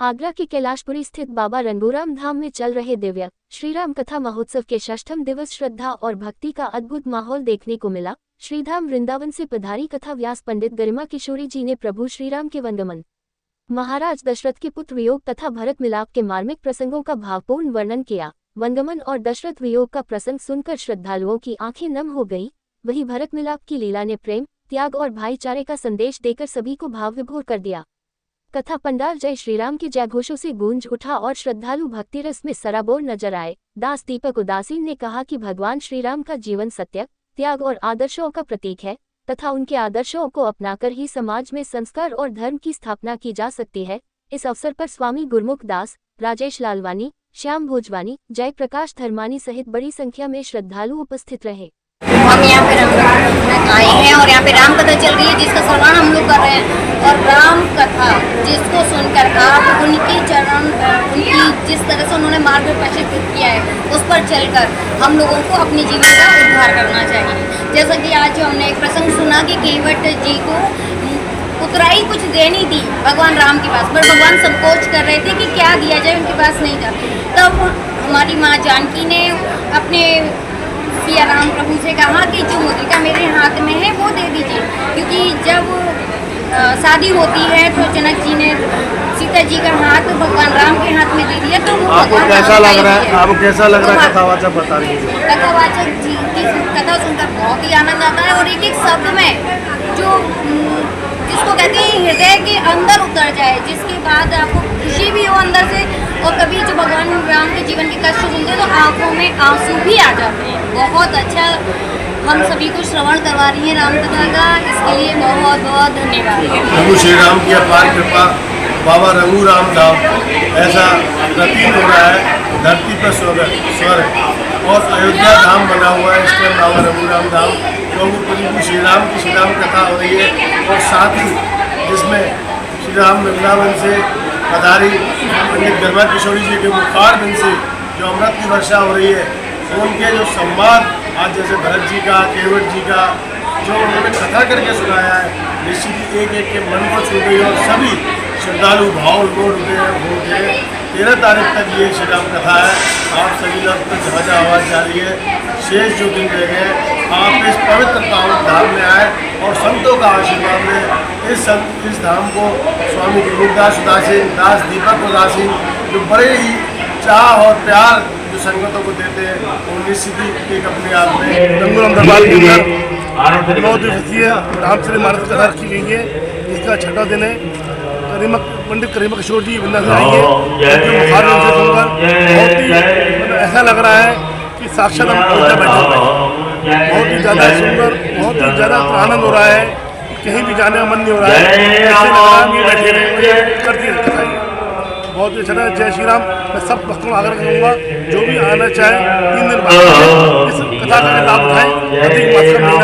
आगरा के कैलाशपुरी स्थित बाबा रंगूराम धाम में चल रहे दिव्य श्रीराम कथा महोत्सव के 6ठम दिवस श्रद्धा और भक्ति का अद्भुत माहौल देखने को मिला। श्रीधाम वृंदावन से पधारी कथा व्यास पंडित गरिमा किशोरी जी ने प्रभु श्रीराम के वंदमन, महाराज दशरथ के पुत्र वियोग तथा भरत मिलाप के मार्मिक प्रसंगों का भावपूर्ण वर्णन किया। वंदमन और दशरथ वियोग का प्रसंग सुनकर श्रद्धालुओं की आंखें नम हो गई। वहीं भरत मिलाप की लीला ने प्रेम, त्याग और भाईचारे का संदेश देकर सभी को भाव विभोर कर दिया। कथा पंडाल जय श्रीराम के जयघोषों से गूंज उठा और श्रद्धालु भक्ति रस में सराबोर नजर आए। दास दीपक उदासी ने कहा कि भगवान श्रीराम का जीवन सत्य, त्याग और आदर्शों का प्रतीक है तथा उनके आदर्शों को अपनाकर ही समाज में संस्कार और धर्म की स्थापना की जा सकती है। इस अवसर पर स्वामी गुरमुख दास, राजेश लालवानी, श्याम भोजवानी, जय प्रकाश धर्मानी सहित बड़ी संख्या में श्रद्धालु उपस्थित रहे। हम यहाँ पे राम आए हैं और यहाँ पे राम कथा चल रही है जिसका श्रवण हम लोग कर रहे हैं। और राम कथा जिसको सुनकर आप उनकी चरण उनकी जिस तरह से उन्होंने मार्ग प्रशस्त किया है उस पर चलकर हम लोगों को अपने जीवन का उद्धार करना चाहिए। जैसा कि आज हमने एक प्रसंग सुना कि केवट जी को उतराई कुछ देनी थी भगवान राम के पास, पर भगवान संकोच कर रहे थे कि क्या दिया जाए, उनके पास नहीं था। तब हमारी माँ जानकी ने अपने सिया राम प्रभु से कहा कि जो मुद्रिका मेरे हाथ में है वो दे दीजिए, क्योंकि जब शादी होती है तो जनक जी ने सीता जी का हाथ भगवान राम के हाथ में दे दिया। तो वो आपको कैसा लग रहा है? आपको कैसा लग रहा है कथावाचक बता रही है? कथावाचक जी की कथा सुनकर बहुत ही आनंद आता है और एक एक शब्द में जो जिसको कहते हैं हृदय के अंदर उतर जाए, जिसके बाद आपको खुशी भी हो अंदर से। और कभी जो भगवान राम के जीवन के कष्ट सुनते तो आंखों में आंसू भी आ जाते हैं। बहुत अच्छा हम सभी को श्रवण करवा रही हैं राम कथा का, इसके लिए बहुत बहुत धन्यवाद। प्रभु श्री राम की अपार कृपा, बाबा रंगूराम धाम ऐसा प्रतीत हो रहा है। धरती पर स्वर्ग और अयोध्या धाम बना हुआ है इसके बाबा रंगूराम धाम। प्रभु श्री राम की श्रीराम कथा हो रही है और साथ ही जिसमें श्री राम वृंदावन से पधारी पंडित गरिमा किशोरी जी के मुखार बिंद से जो अमृत की वर्षा हो रही है, उनके जो सम्मान आज जैसे भरत जी का, केवट जी का जो उन्होंने कथा करके सुनाया है, निश्चित ही एक एक के मन को छू गई और सभी श्रद्धालु भाव विभोर होते 13 तारीख तक ये श्री राम कथा है। आप सभी लोग तो जहाँ जहाँ आवाज़ जा रही है, शेष जो दिन रह गए आप इस पवित्र पावन धाम में आए और संतों का आशीर्वाद लें। इस धाम को स्वामी गुरुदास उदासीन, दास दीपक उदासीन जो बड़े ही चाह और प्यार जो संगतों को देते हैं, वो निश्चित ही एक अपने आप में रंगूराम दरबार के अंदर 9 दिवसीय रामचरित मानस कथा रखी गई है। इसका 6वां दिन है। पंडित गरिमा किशोर जी वृंदावन आएंगे, बुखार से सुनकर बहुत ही ऐसा लग रहा है कि साक्षात हम अयोध्या बैठे हुए हैं। बहुत ही ज़्यादा सुंदर, बहुत ही ज़्यादा आनंद हो रहा है, कहीं भी जाने का मन नहीं हो रहा है। ऐसे लग रहा है बैठे रहे करती है। बहुत ही अच्छा है। जय श्री राम। मैं सब भक्तों को आग्रह करूँगा जो भी आना चाहे 3 दिन बाद इस कथा का लाभ उठाएं। अधिक मात्रा में